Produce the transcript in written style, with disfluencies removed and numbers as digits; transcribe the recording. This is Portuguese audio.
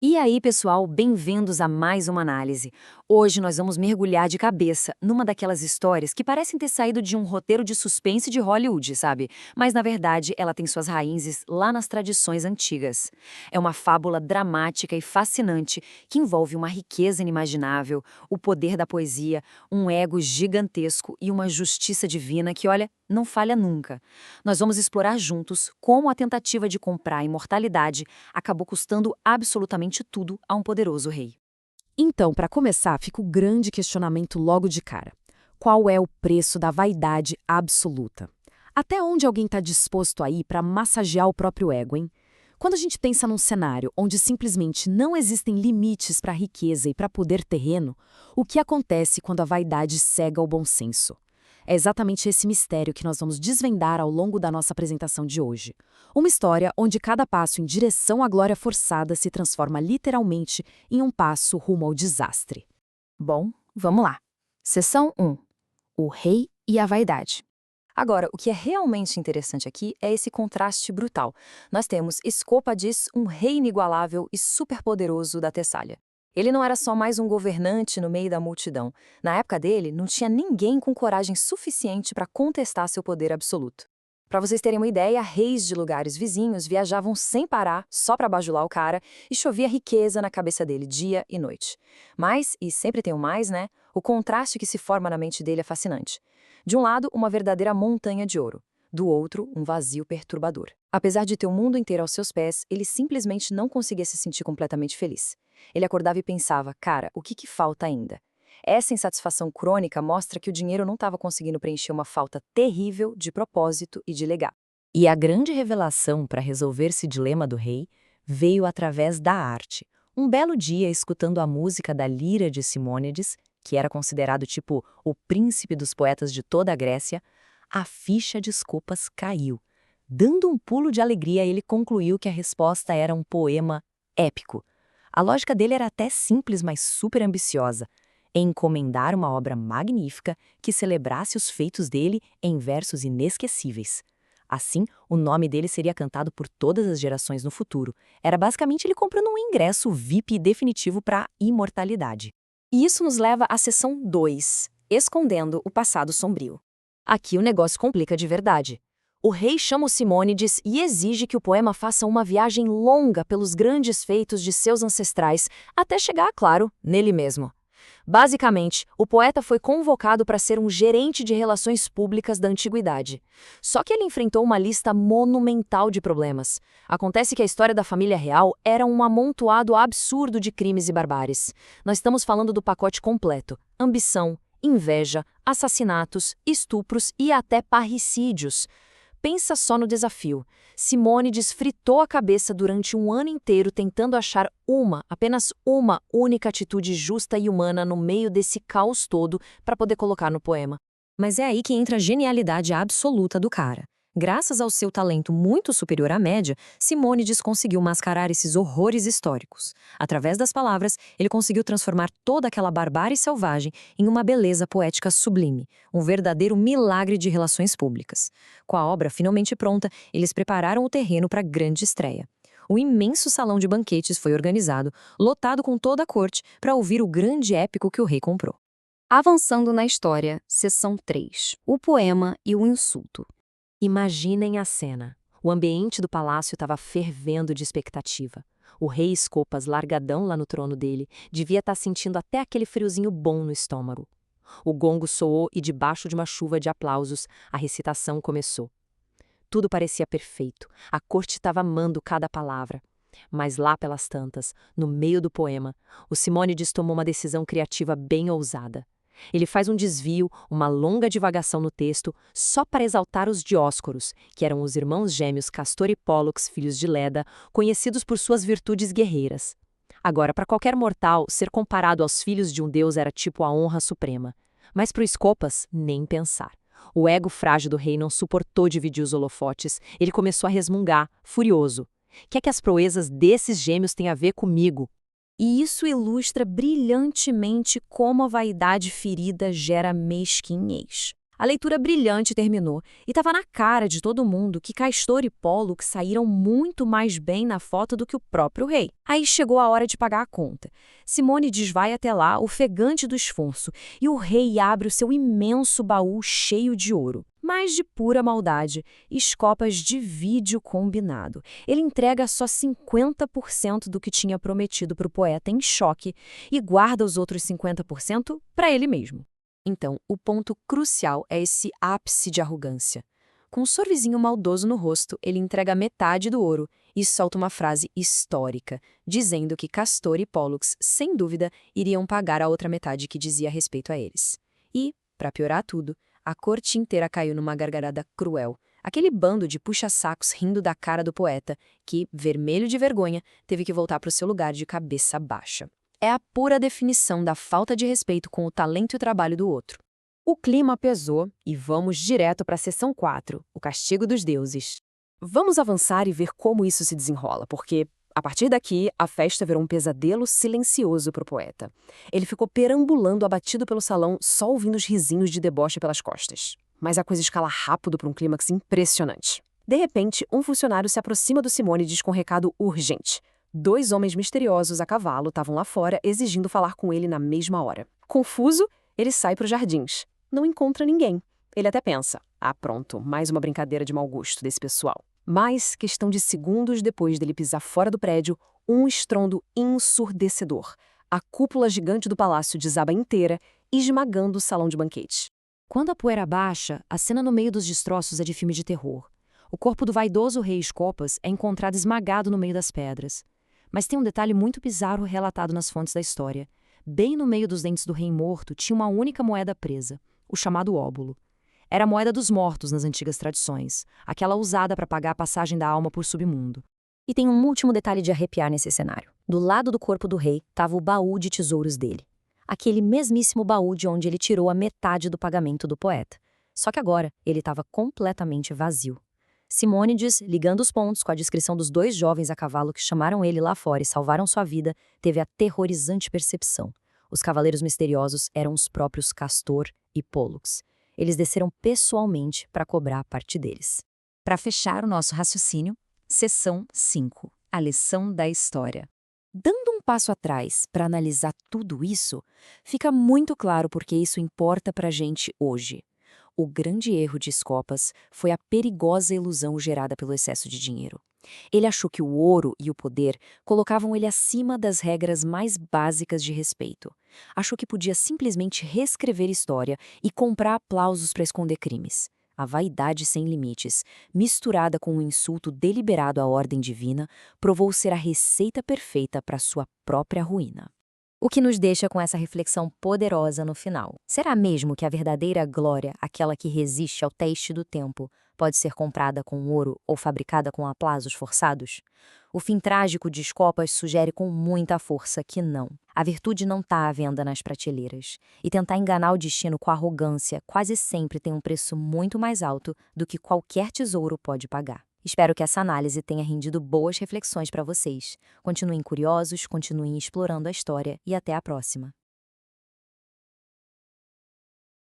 E aí, pessoal, bem-vindos a mais uma análise. Hoje nós vamos mergulhar de cabeça numa daquelas histórias que parecem ter saído de um roteiro de suspense de Hollywood, sabe? Mas na verdade ela tem suas raízes lá nas tradições antigas. É uma fábula dramática e fascinante que envolve uma riqueza inimaginável, o poder da poesia, um ego gigantesco e uma justiça divina que, olha, não falha nunca. Nós vamos explorar juntos como a tentativa de comprar a imortalidade acabou custando absolutamente tudo a um poderoso rei. Então, para começar, fica o grande questionamento logo de cara. Qual é o preço da vaidade absoluta? Até onde alguém está disposto a ir para massagear o próprio ego, hein? Quando a gente pensa num cenário onde simplesmente não existem limites para riqueza e para poder terreno, o que acontece quando a vaidade cega o bom senso? É exatamente esse mistério que nós vamos desvendar ao longo da nossa apresentação de hoje. Uma história onde cada passo em direção à glória forçada se transforma literalmente em um passo rumo ao desastre. Bom, vamos lá. Seção 1. O rei e a vaidade. Agora, o que é realmente interessante aqui é esse contraste brutal. Nós temos Escópades, um rei inigualável e superpoderoso da Tessália. Ele não era só mais um governante no meio da multidão. Na época dele, não tinha ninguém com coragem suficiente para contestar seu poder absoluto. Para vocês terem uma ideia, reis de lugares vizinhos viajavam sem parar, só para bajular o cara, e chovia riqueza na cabeça dele dia e noite. Mas, e sempre tem um mais, né? O contraste que se forma na mente dele é fascinante. De um lado, uma verdadeira montanha de ouro. Do outro, um vazio perturbador. Apesar de ter o mundo inteiro aos seus pés, ele simplesmente não conseguia se sentir completamente feliz. Ele acordava e pensava, cara, o que falta ainda? Essa insatisfação crônica mostra que o dinheiro não estava conseguindo preencher uma falta terrível de propósito e de legado. E a grande revelação para resolver esse dilema do rei veio através da arte. Um belo dia, escutando a música da Lira de Simônides, que era considerado tipo o príncipe dos poetas de toda a Grécia, a ficha de Escopas caiu. Dando um pulo de alegria, ele concluiu que a resposta era um poema épico. A lógica dele era até simples, mas super ambiciosa: encomendar uma obra magnífica que celebrasse os feitos dele em versos inesquecíveis. Assim, o nome dele seria cantado por todas as gerações no futuro. Era basicamente ele comprando um ingresso VIP definitivo para a imortalidade. E isso nos leva à seção 2, escondendo o passado sombrio. Aqui o negócio complica de verdade. O rei chama o Simônides e exige que o poema faça uma viagem longa pelos grandes feitos de seus ancestrais, até chegar, claro, nele mesmo. Basicamente, o poeta foi convocado para ser um gerente de relações públicas da antiguidade. Só que ele enfrentou uma lista monumental de problemas. Acontece que a história da família real era um amontoado absurdo de crimes e barbáries. Nós estamos falando do pacote completo: ambição, inveja, assassinatos, estupros e até parricídios. Pensa só no desafio. Simônides fritou a cabeça durante um ano inteiro tentando achar apenas uma única atitude justa e humana no meio desse caos todo para poder colocar no poema. Mas é aí que entra a genialidade absoluta do cara. Graças ao seu talento muito superior à média, Simônides conseguiu mascarar esses horrores históricos. Através das palavras, ele conseguiu transformar toda aquela barbárie selvagem em uma beleza poética sublime, um verdadeiro milagre de relações públicas. Com a obra finalmente pronta, eles prepararam o terreno para a grande estreia. Um imenso salão de banquetes foi organizado, lotado com toda a corte, para ouvir o grande épico que o rei comprou. Avançando na história, seção 3. O poema e o insulto. Imaginem a cena. O ambiente do palácio estava fervendo de expectativa. O rei Escopas, largadão lá no trono dele, devia estar sentindo até aquele friozinho bom no estômago. O gongo soou e, debaixo de uma chuva de aplausos, a recitação começou. Tudo parecia perfeito. A corte estava amando cada palavra. Mas lá pelas tantas, no meio do poema, o Simônides tomou uma decisão criativa bem ousada. Ele faz um desvio, uma longa divagação no texto, só para exaltar os Dioscoros, que eram os irmãos gêmeos Castor e Pólux, filhos de Leda, conhecidos por suas virtudes guerreiras. Agora, para qualquer mortal, ser comparado aos filhos de um deus era tipo a honra suprema. Mas para o Escopas, nem pensar. O ego frágil do rei não suportou dividir os holofotes. Ele começou a resmungar, furioso. Que é que as proezas desses gêmeos têm a ver comigo? E isso ilustra brilhantemente como a vaidade ferida gera mesquinhez. A leitura brilhante terminou e estava na cara de todo mundo que Castor e Pólux saíram muito mais bem na foto do que o próprio rei. Aí chegou a hora de pagar a conta. Simônides vai até lá, ofegante do esforço, e o rei abre o seu imenso baú cheio de ouro. Mas de pura maldade, Escopas divide o combinado. Ele entrega só 50% do que tinha prometido para o poeta em choque e guarda os outros 50% para ele mesmo. Então, o ponto crucial é esse ápice de arrogância. Com um sorrisinho maldoso no rosto, ele entrega metade do ouro e solta uma frase histórica, dizendo que Castor e Pólux, sem dúvida, iriam pagar a outra metade que dizia respeito a eles. E, para piorar tudo, a corte inteira caiu numa gargalhada cruel. Aquele bando de puxa-sacos rindo da cara do poeta, que, vermelho de vergonha, teve que voltar para o seu lugar de cabeça baixa. É a pura definição da falta de respeito com o talento e o trabalho do outro. O clima pesou e vamos direto para a sessão 4, o castigo dos deuses. Vamos avançar e ver como isso se desenrola, porque, a partir daqui, a festa virou um pesadelo silencioso para o poeta. Ele ficou perambulando abatido pelo salão, só ouvindo os risinhos de deboche pelas costas. Mas a coisa escala rápido para um clímax impressionante. De repente, um funcionário se aproxima do Simônides com um recado urgente. 2 homens misteriosos a cavalo estavam lá fora exigindo falar com ele na mesma hora. Confuso, ele sai para os jardins. Não encontra ninguém. Ele até pensa, pronto, mais uma brincadeira de mau gosto desse pessoal. Mas, questão de segundos depois dele pisar fora do prédio, um estrondo ensurdecedor. A cúpula gigante do palácio desaba inteira, esmagando o salão de banquete. Quando a poeira baixa, a cena no meio dos destroços é de filme de terror. O corpo do vaidoso rei Escopas é encontrado esmagado no meio das pedras. Mas tem um detalhe muito bizarro relatado nas fontes da história. Bem no meio dos dentes do rei morto tinha uma única moeda presa, o chamado óbulo. Era a moeda dos mortos nas antigas tradições, aquela usada para pagar a passagem da alma por submundo. E tem um último detalhe de arrepiar nesse cenário. Do lado do corpo do rei estava o baú de tesouros dele. Aquele mesmíssimo baú de onde ele tirou a metade do pagamento do poeta. Só que agora ele estava completamente vazio. Simônides, ligando os pontos com a descrição dos 2 jovens a cavalo que chamaram ele lá fora e salvaram sua vida, teve a terrorizante percepção. Os cavaleiros misteriosos eram os próprios Castor e Pólux. Eles desceram pessoalmente para cobrar a parte deles. Para fechar o nosso raciocínio, seção 5, a lição da história. Dando um passo atrás para analisar tudo isso, fica muito claro porque isso importa para a gente hoje. O grande erro de Escopas foi a perigosa ilusão gerada pelo excesso de dinheiro. Ele achou que o ouro e o poder colocavam ele acima das regras mais básicas de respeito. Achou que podia simplesmente reescrever história e comprar aplausos para esconder crimes. A vaidade sem limites, misturada com um insulto deliberado à ordem divina, provou ser a receita perfeita para sua própria ruína. O que nos deixa com essa reflexão poderosa no final. Será mesmo que a verdadeira glória, aquela que resiste ao teste do tempo, pode ser comprada com ouro ou fabricada com aplausos forçados? O fim trágico de Escopas sugere com muita força que não. A virtude não está à venda nas prateleiras. E tentar enganar o destino com arrogância quase sempre tem um preço muito mais alto do que qualquer tesouro pode pagar. Espero que essa análise tenha rendido boas reflexões para vocês. Continuem curiosos, continuem explorando a história e até a próxima.